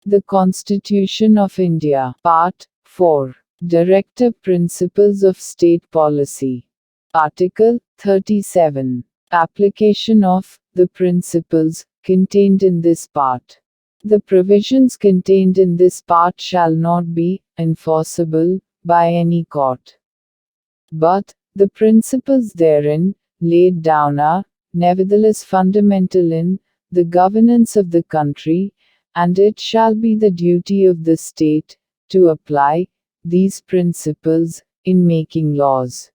The Constitution of India. Part 4. Directive Principles of State Policy. Article 37. Application of the principles contained in this part. The provisions contained in this part shall not be enforceable by any court. But the principles therein laid down are nevertheless fundamental in the governance of the country, and it shall be the duty of the state to apply these principles in making laws.